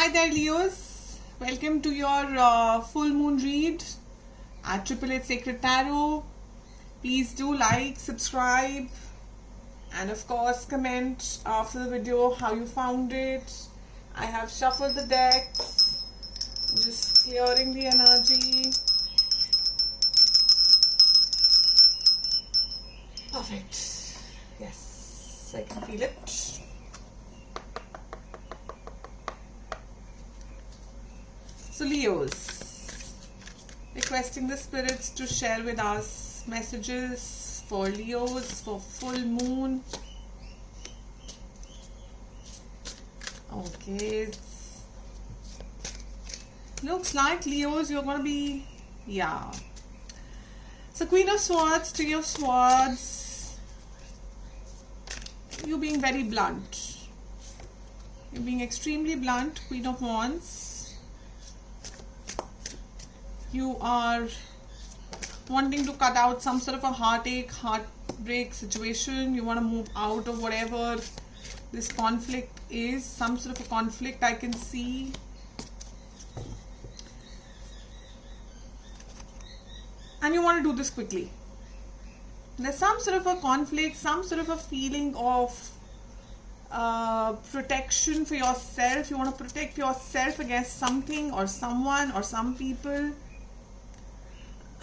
Hi there, Leos. Welcome to your full moon read at Triple Eight Sacred Tarot. Please do like, subscribe, and of course comment after the video how you found it. I have shuffled the decks, just clearing the energy. Perfect. Yes, I can feel it. So Leos, requesting the spirits to share with us messages for Leos for full moon. Okay. Looks like Leos, you're going to be, yeah. So Queen of Swords, Three of Swords. You being very blunt. You're being extremely blunt, Queen of Wands. You are wanting to cut out some sort of a heartache, heartbreak situation. You want to move out of whatever this conflict is. Some sort of a conflict I can see. And you want to do this quickly. There's some sort of a conflict, some sort of a feeling of protection for yourself. You want to protect yourself against something or someone or some people.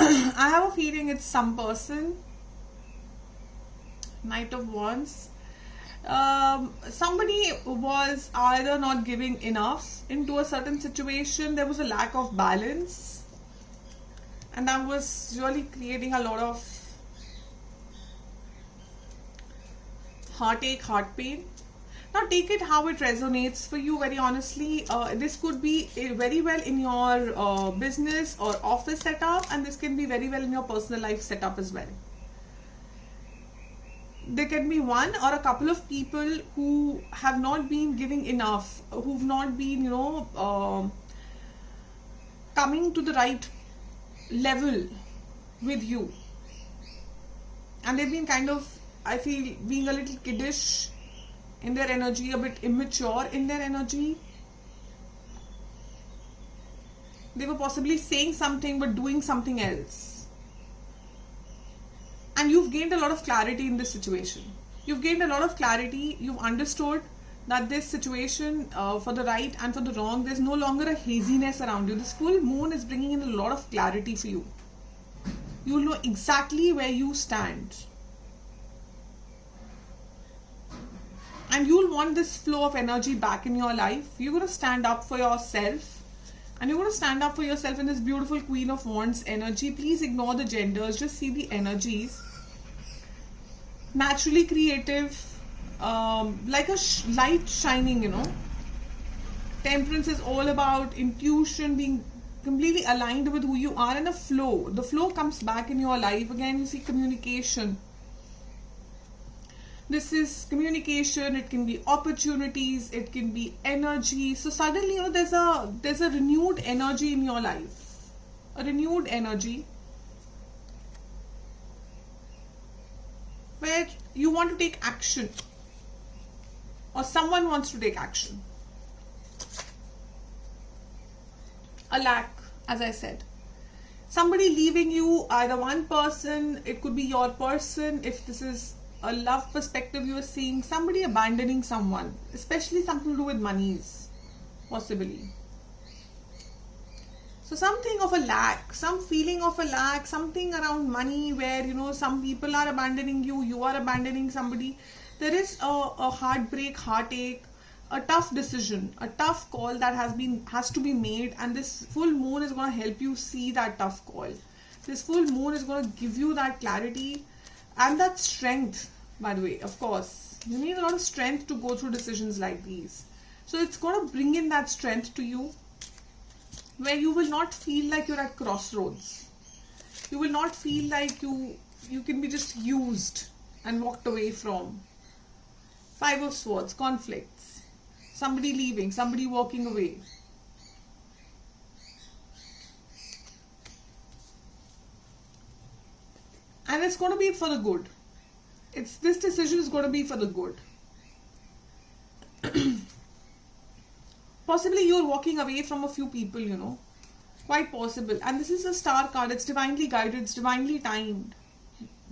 I have a feeling it's some person. Knight of Wands. Somebody was either not giving enough into a certain situation. There was a lack of balance. And that was really creating a lot of heartache, heart pain. Now take it how it resonates for you, very honestly. This could be very well in your business or office setup, and this can be very well in your personal life setup as well. There can be one or a couple of people who have not been giving enough, who've not been, coming to the right level with you. And they've been kind of, I feel, being a little kiddish in their energy, a bit immature in their energy. They were possibly saying something but doing something else. And you've gained a lot of clarity in this situation. You've gained a lot of clarity. You've understood that this situation, for the right and for the wrong, there's no longer a haziness around you. This full moon is bringing in a lot of clarity for you. You'll know exactly where you stand. And you'll want this flow of energy back in your life. You're going to stand up for yourself. And you're going to stand up for yourself in this beautiful Queen of Wands energy. Please ignore the genders. Just see the energies. Naturally creative. Like a light shining, Temperance is all about intuition, being completely aligned with who you are, and a flow. The flow comes back in your life. Again, you see communication. This is communication. It can be opportunities. It can be energy. So suddenly, there's a renewed energy in your life. A renewed energy where you want to take action, or someone wants to take action. A lack, as I said. Somebody leaving you, either one person, it could be your person. If this is a love perspective you are seeing, somebody abandoning someone, especially something to do with monies, possibly. So something of a lack, some feeling of a lack, something around money where, some people are abandoning you, you are abandoning somebody. There is a heartbreak, heartache, a tough decision, a tough call that has to be made, and this full moon is going to help you see that tough call. This full moon is going to give you that clarity and that strength, by the way. Of course, you need a lot of strength to go through decisions like these. So it's going to bring in that strength to you, where you will not feel like you're at crossroads. You will not feel like you can be just used and walked away from. Five of Swords, conflicts. Somebody leaving, somebody walking away. And it's going to be for the good. This decision is going to be for the good. Possibly you're walking away from a few people, quite possible. And this is a star card. It's divinely guided, it's divinely timed.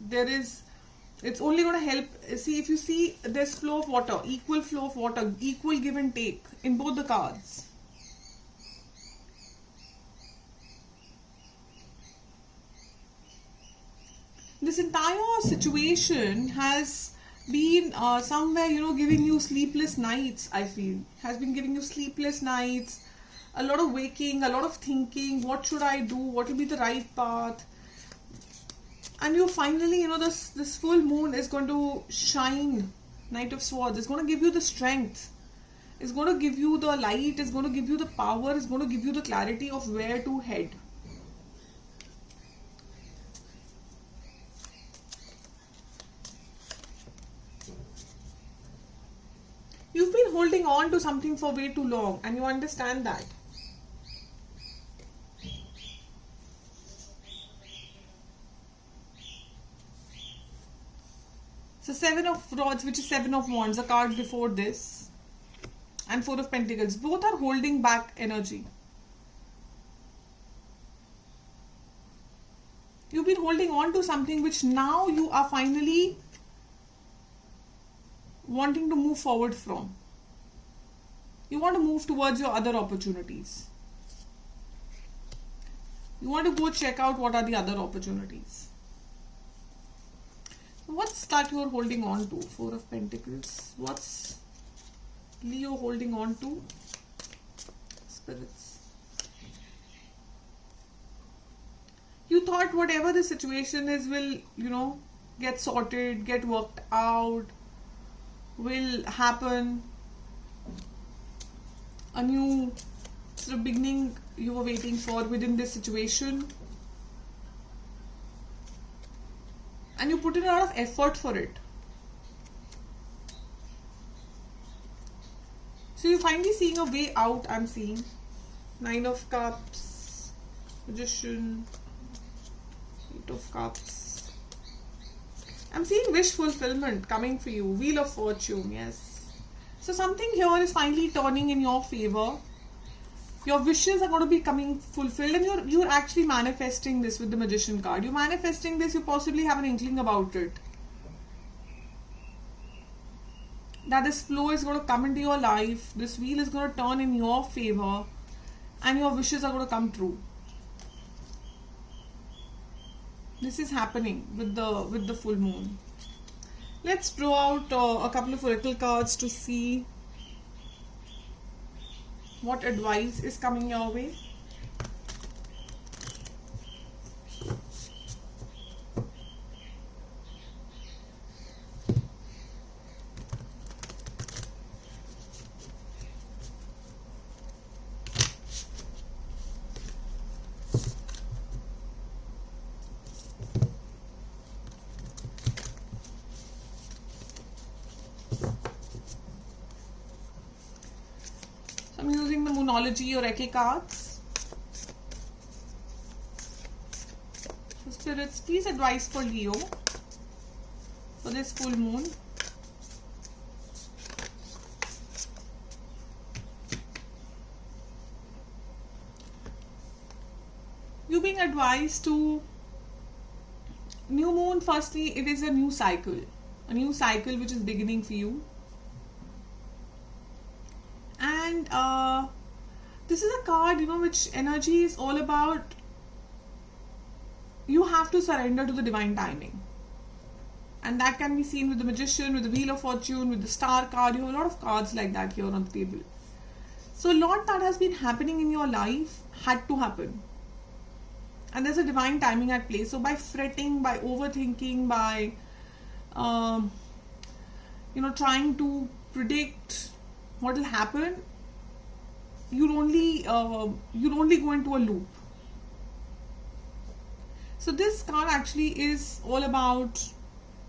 It's only going to help. See, if you see, there's flow of water, equal flow of water, equal give and take in both the cards. This entire situation has been somewhere, giving you sleepless nights. I feel has been giving you sleepless nights, a lot of waking, a lot of thinking. What should I do? What will be the right path? And you finally, this full moon is going to shine. Knight of Swords is going to give you the strength. It's going to give you the light. It's going to give you the power. It's going to give you the clarity of where to head. You've been holding on to something for way too long, and you understand that. So 7 of Rods, which is 7 of Wands, a card before this, and 4 of Pentacles, both are holding back energy. You've been holding on to something which now you are finally wanting to move forward from. You want to move towards your other opportunities. You want to go check out what are the other opportunities. What's that you're holding on to? 4 of Pentacles. What's Leo holding on to? Spirits. You thought whatever the situation is will, get sorted, get worked out, will happen. A new sort of beginning you were waiting for within this situation. And you put in a lot of effort for it. So you're finally seeing a way out, I'm seeing. 9 of Cups, Magician, 8 of Cups. I'm seeing wish fulfillment coming for you. Wheel of Fortune, yes. So something here is finally turning in your favor. Your wishes are going to be coming fulfilled, and you're actually manifesting this with the Magician card. You're manifesting this, you possibly have an inkling about it. That this flow is going to come into your life, this wheel is going to turn in your favor, and your wishes are going to come true. This is happening with the full moon. Let's draw out a couple of oracle cards to see what advice is coming your way. I'm using the Moonology Oracle cards. So spirits, please advise for Leo for this full moon. You being advised to new moon, firstly, it is a new cycle which is beginning for you. And this is a card, which energy is all about. You have to surrender to the divine timing. And that can be seen with the Magician, with the Wheel of Fortune, with the Star card. You have a lot of cards like that here on the table. So a lot that has been happening in your life had to happen. And there's a divine timing at play. So by fretting, by overthinking, by trying to predict what will happen, you'll only go into a loop. So this card actually is all about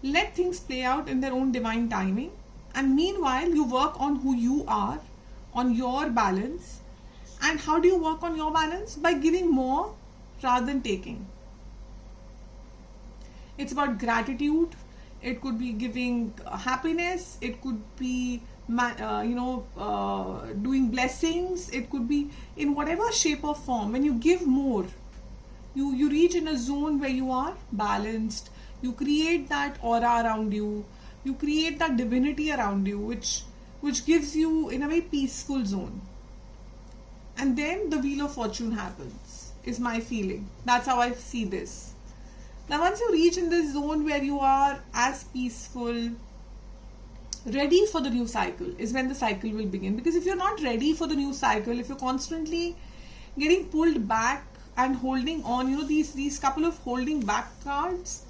let things play out in their own divine timing, and meanwhile you work on who you are, on your balance. And how do you work on your balance? By giving more rather than taking. It's about gratitude. It could be giving happiness. It could be doing blessings. It could be in whatever shape or form. When you give more, you reach in a zone where you are balanced. You create that aura around you. You create that divinity around you, which gives you in a very peaceful zone. And then the wheel of fortune happens, is my feeling. That's how I see this. Now once you reach in this zone where you are as peaceful, ready for the new cycle, is when the cycle will begin. Because if you're not ready for the new cycle, if you're constantly getting pulled back and holding on, these couple of holding back cards.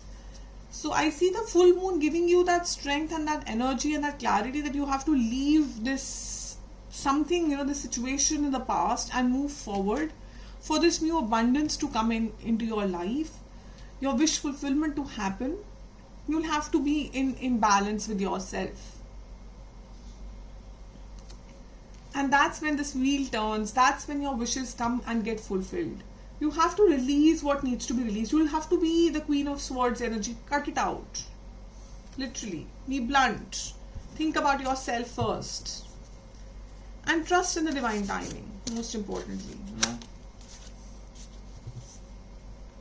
So I see the full moon giving you that strength and that energy and that clarity that you have to leave this something, this situation in the past and move forward for this new abundance to come into your life, your wish fulfillment to happen. You'll have to be in balance with yourself. And that's when this wheel turns. That's when your wishes come and get fulfilled. You have to release what needs to be released. You'll have to be the Queen of Swords energy. Cut it out. Literally. Be blunt. Think about yourself first. And trust in the divine timing. Most importantly.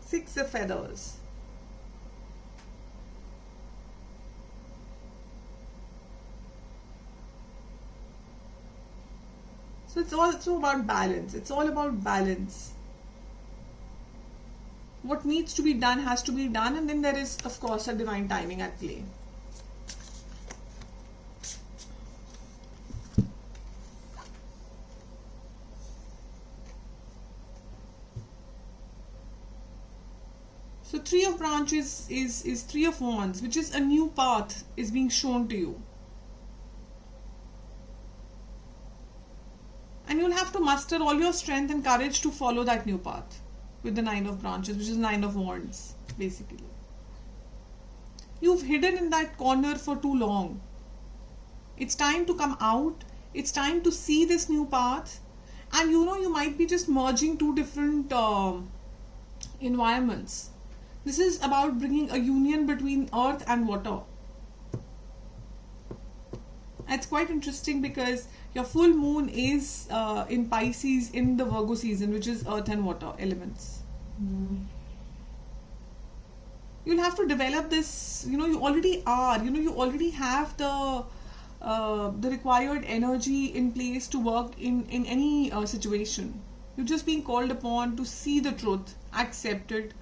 Six of Feathers. So it's also about balance. It's all about balance. What needs to be done has to be done, and then there is, of course, a divine timing at play. So Three of Branches is Three of Wands, which is a new path is being shown to you. And you'll have to muster all your strength and courage to follow that new path with the Nine of Branches, which is Nine of Wands, basically. You've hidden in that corner for too long. It's time to come out. It's time to see this new path. And you might be just merging two different environments. This is about bringing a union between earth and water. It's quite interesting because your full moon is in Pisces in the Virgo season, which is earth and water elements. You'll have to develop this, you already are, you already have the required energy in place to work in any situation. You're just being called upon to see the truth, accept it,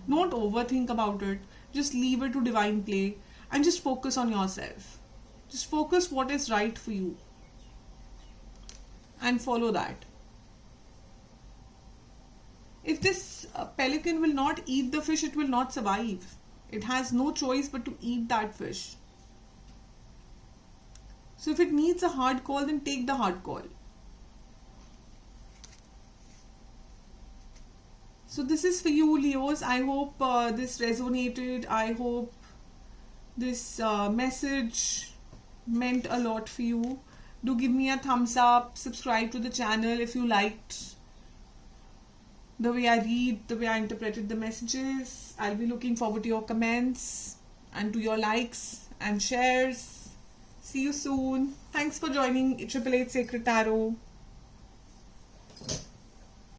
don't overthink about it, just leave it to divine play and just focus on yourself. Just focus what is right for you and follow that. If this pelican will not eat the fish, it will not survive. It has no choice but to eat that fish. So if it needs a hard call, then take the hard call. So this is for you, Leos. I hope this resonated. I hope this message meant a lot for you. Do give me a thumbs up, subscribe to the channel if you liked the way I read, the way I interpreted the messages. I'll be looking forward to your comments and to your likes and shares. See you soon. Thanks for joining 888 Sacred Tarot.